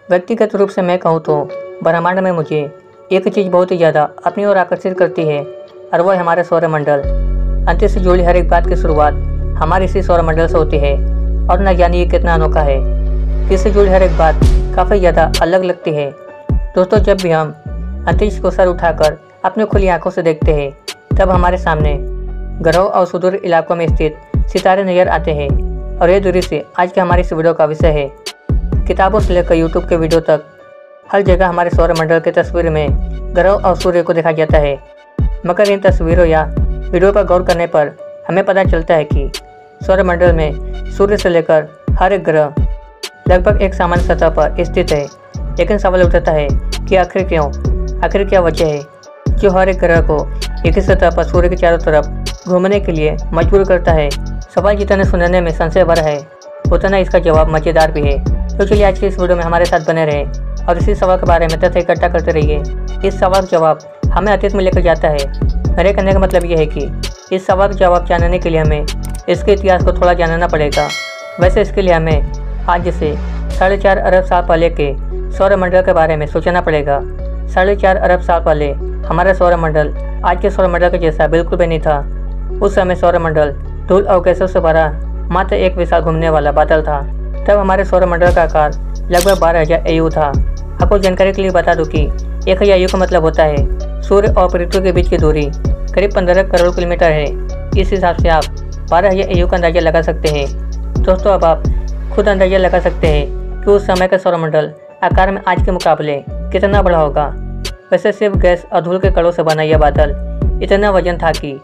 व्यक्तिगत रूप से मैं कहूँ तो ब्रह्मांड में मुझे एक चीज़ बहुत ही ज़्यादा अपनी ओर आकर्षित करती है और वह है हमारे सौरमंडल। अंतरिक्ष से जुड़ी हर एक बात की शुरुआत हमारे इसी सौरमंडल से होती है और न जानिए ये कितना अनोखा है। इससे जुड़ी हर एक बात काफ़ी ज़्यादा अलग लगती है। दोस्तों, जब भी हम अंतरिक्ष को सर उठाकर अपनी खुली आंखों से देखते हैं तब हमारे सामने ग्रहों और सुदूर इलाकों में स्थित सितारे नज़र आते हैं और ये दृश्य आज के हमारे इस वीडियो का विषय है। किताबों से लेकर यूट्यूब के वीडियो तक हर जगह हमारे सौरमंडल की तस्वीर में ग्रहों और सूर्य को देखा जाता है, मगर इन तस्वीरों या वीडियो पर गौर करने पर हमें पता चलता है कि सौरमंडल में सूर्य से लेकर हर एक ग्रह लगभग एक सामान्य सतह पर स्थित है। लेकिन सवाल उठता है कि आखिर क्या वजह है जो हर एक ग्रह को एक ही सतह पर सूर्य के चारों तरफ घूमने के लिए मजबूर करता है। सवाल जितने सुनने में संशय भरा है उतना इसका जवाब मज़ेदार भी है। तो चलिए आज के इस वीडियो में हमारे साथ बने रहें और इसी सवाल के बारे में तथ्य इकट्ठा करते रहिए। इस सवाल का जवाब हमें अतीत में लेकर जाता है। मेरे कहने का मतलब यह है कि इस सवाल का जवाब जानने के लिए हमें इसके इतिहास को थोड़ा जानना पड़ेगा। वैसे इसके लिए हमें आज से 4.5 अरब साल पहले के सौरमंडल के बारे में सोचना पड़ेगा। 4.5 अरब साल पहले हमारा सौरमंडल आज के सौरमंडल के जैसा बिल्कुल भी नहीं था। उस समय सौरमंडल धूल और गैसों से भरा मात्र एक विशाल घूमने वाला बादल था। तब हमारे सौरमंडल का आकार लगभग 12,000 AU था। आपको जानकारी के लिए बता दूं कि 1,000 AU का मतलब होता है सूर्य और पृथ्वी के बीच की दूरी करीब 15 करोड़ किलोमीटर है। इस हिसाब से आप 12,000 AU का अंदाजा लगा सकते हैं। दोस्तों, अब आप खुद अंदाजा लगा सकते हैं कि उस समय का सौरमंडल आकार में आज के मुकाबले कितना बड़ा होगा। वैसे सिर्फ गैस और धूल के कणों से बना यह बादल इतना वजन था कि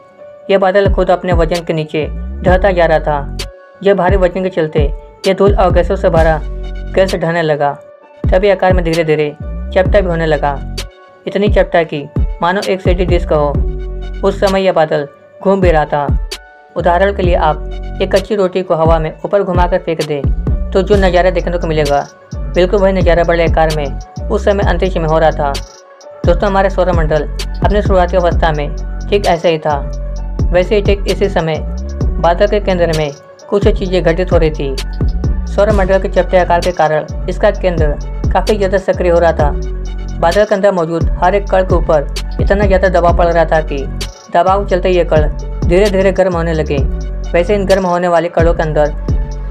यह बादल खुद अपने वजन के नीचे ढहता जा रहा था। यह भारी वजन के चलते यह धूल और गैसों से भरा गैस ढहने लगा। तभी आकार में धीरे धीरे चपटा भी होने लगा, इतनी चपटा कि मानो एक सीधी डिस्क हो। उस समय यह बादल घूम भी रहा था। उदाहरण के लिए आप एक कच्ची रोटी को हवा में ऊपर घुमाकर फेंक दें तो जो नज़ारा देखने को मिलेगा बिल्कुल वही नज़ारा बड़े आकार में उस समय अंतरिक्ष में हो रहा था। दोस्तों, हमारे सौरमंडल अपने शुरुआती अवस्था में ठीक ऐसा ही था। वैसे ही ठीक इसी समय बादल के केंद्र में कुछ चीज़ें घटित हो रही थी। सौरमंडल के चपटे आकार के कारण इसका केंद्र काफ़ी ज़्यादा सक्रिय हो रहा था। बादल के अंदर मौजूद हर एक कण के ऊपर इतना ज़्यादा दबाव पड़ रहा था कि दबाव चलते ये कण धीरे धीरे गर्म होने लगे। वैसे इन गर्म होने वाले कणों के अंदर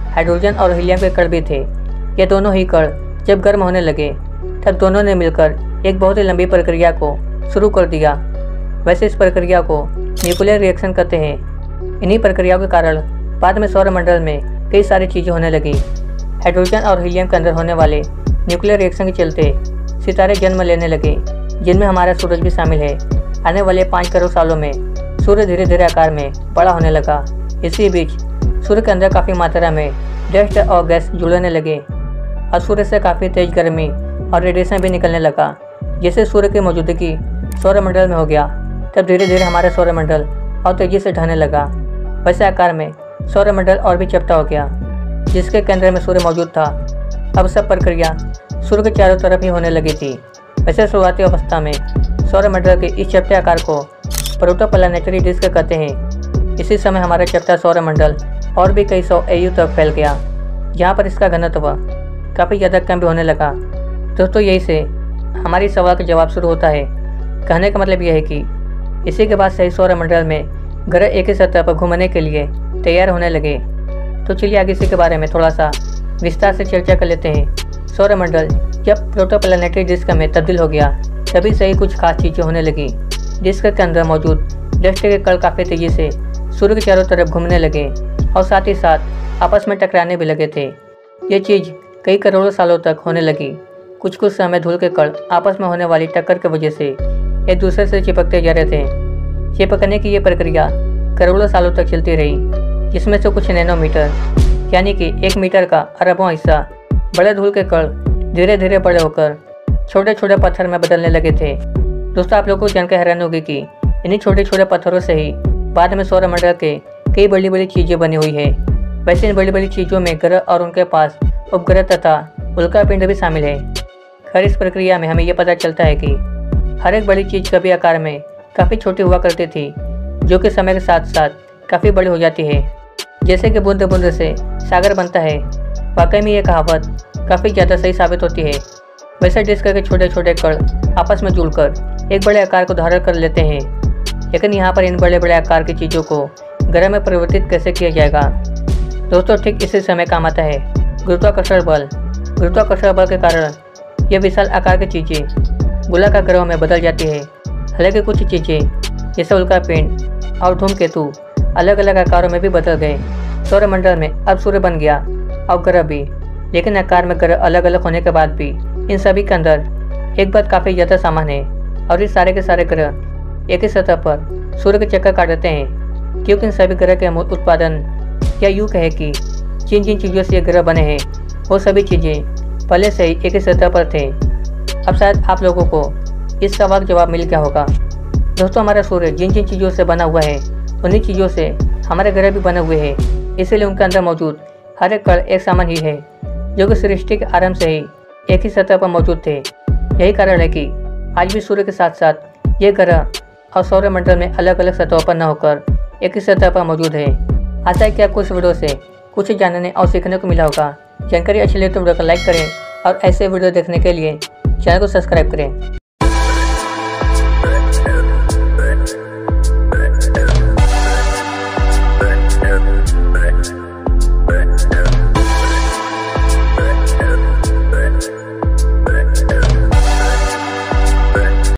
हाइड्रोजन और हीलियम के कण भी थे। ये दोनों ही कण जब गर्म होने लगे तब दोनों ने मिलकर एक बहुत ही लंबी प्रक्रिया को शुरू कर दिया। वैसे इस प्रक्रिया को न्यूक्लियर रिएक्शन कहते हैं। इन्हीं प्रक्रियाओं के कारण बाद में सौरमंडल में कई सारी चीज़ें होने लगी। हाइड्रोजन और हीलियम के अंदर होने वाले न्यूक्लियर रिएक्शन के चलते सितारे जन्म लेने लगे, जिनमें हमारा सूरज भी शामिल है। आने वाले 5 करोड़ सालों में सूर्य धीरे धीरे आकार में बड़ा होने लगा। इसी बीच सूर्य के अंदर काफ़ी मात्रा में डस्ट और गैस जुड़ने लगे और सूर्य से काफ़ी तेज गर्मी और रेडिएशन भी निकलने लगा। जैसे सूर्य की मौजूदगी सौरमंडल में हो गया तब धीरे धीरे हमारा सौरमंडल और तेज़ी से ढहने लगा। वैसे आकार में सौरमंडल और भी चपटा हो गया, जिसके केंद्र में सूर्य मौजूद था। अब सब प्रक्रिया सूर्य के चारों तरफ ही होने लगी थी। वैसे शुरुआती अवस्था में सौरमंडल के इस चपटे आकार को प्रोटोप्लैनेटरी डिस्क कहते हैं। इसी समय हमारा चपटा सौरमंडल और भी कई 100 AU तक फैल गया, जहाँ पर इसका घनत्व काफ़ी ज़्यादा कम भी होने लगा। दोस्तों, यही से हमारी सवाल का जवाब शुरू होता है। कहने का मतलब यह है कि इसी के बाद सही सौरमंडल में ग्रह एक ही सतह पर घूमने के लिए तैयार होने लगे। तो चलिए आगे इसी के बारे में थोड़ा सा विस्तार से चर्चा कर लेते हैं। सौरमंडल जब प्रोटोप्लैनेटरी डिस्क में तब्दील हो गया तभी सही कुछ खास चीज़ें होने लगी। डिस्क के अंदर मौजूद डस्ट के कण काफ़ी तेज़ी से सूर्य के चारों तरफ घूमने लगे और साथ ही साथ आपस में टकराने भी लगे थे। ये चीज़ कई करोड़ों सालों तक होने लगी। कुछ समय धूल के कण आपस में होने वाली टक्कर की वजह से एक दूसरे से चिपकते जा रहे थे। चिपकने की ये प्रक्रिया करोड़ों सालों तक चलती रही, जिसमें से कुछ नैनोमीटर यानी कि 1 मीटर का अरबों हिस्सा बड़े धूल के कण धीरे धीरे बड़े होकर छोटे छोटे पत्थर में बदलने लगे थे। दोस्तों, आप लोगों को जानकर हैरान होगी कि इन्हीं छोटे छोटे पत्थरों से ही बाद में सौरमंडल के कई बड़ी बड़ी चीज़ें बनी हुई है। वैसे इन बड़ी बड़ी चीज़ों में ग्रह और उनके पास उपग्रह तथा उल्कापिंड भी शामिल है। खैर, इस प्रक्रिया में हमें यह पता चलता है कि हर एक बड़ी चीज़ कभी आकार में काफ़ी छोटी हुआ करती थी, जो कि समय के साथ साथ काफ़ी बड़ी हो जाती है। जैसे कि बूंद बूंद से सागर बनता है। वाकई में ये कहावत काफ़ी ज़्यादा सही साबित होती है। वैसे डिस्क के छोटे छोटे कण आपस में जुड़कर एक बड़े आकार को धारण कर लेते हैं। लेकिन यहाँ पर इन बड़े बड़े आकार की चीज़ों को ग्रह में परिवर्तित कैसे किया जाएगा? दोस्तों, ठीक इसी समय काम आता है गुरुत्वाकर्षण बल। गुरुत्वाकर्षण बल के कारण ये विशाल आकार की चीज़ें गोलाकार ग्रहों में बदल जाती है। हालांकि कुछ चीज़ें जैसे उल्कापिंड और धूमकेतु अलग अलग आकारों में भी बदल गए। सौरमंडल में अब सूर्य बन गया और ग्रह भी, लेकिन आकार में ग्रह अलग अलग होने के बाद भी इन सभी के अंदर एक बात काफ़ी ज़्यादा सामान्य है, और इस सारे के सारे ग्रह एक ही सतह पर सूर्य के चक्कर काटते हैं। क्योंकि इन सभी ग्रह के उत्पादन, या यूँ कहे कि जिन जिन चीज़ों से ये ग्रह बने हैं वो सभी चीज़ें पहले से ही एक ही सतह पर थे। अब शायद आप लोगों को इस सवाल का जवाब मिल गया होगा। दोस्तों, हमारा सूर्य जिन जिन चीज़ों से बना हुआ है उन्हीं चीज़ों से हमारे ग्रह भी बने हुए हैं। इसीलिए उनके अंदर मौजूद हर एक कण एक समान ही है, जो कि सृष्टि के आरंभ से ही एक ही सतह पर मौजूद थे। यही कारण है कि आज भी सूर्य के साथ साथ ये ग्रह और सौरमंडल में अलग अलग सतहों पर न होकर एक ही सतह पर मौजूद है। आशा है कि आपको इस वीडियो से कुछ जानने और सीखने को मिला होगा। जानकारी अच्छी लगे तो वीडियो को लाइक करें और ऐसे वीडियो देखने के लिए चैनल को सब्सक्राइब करें।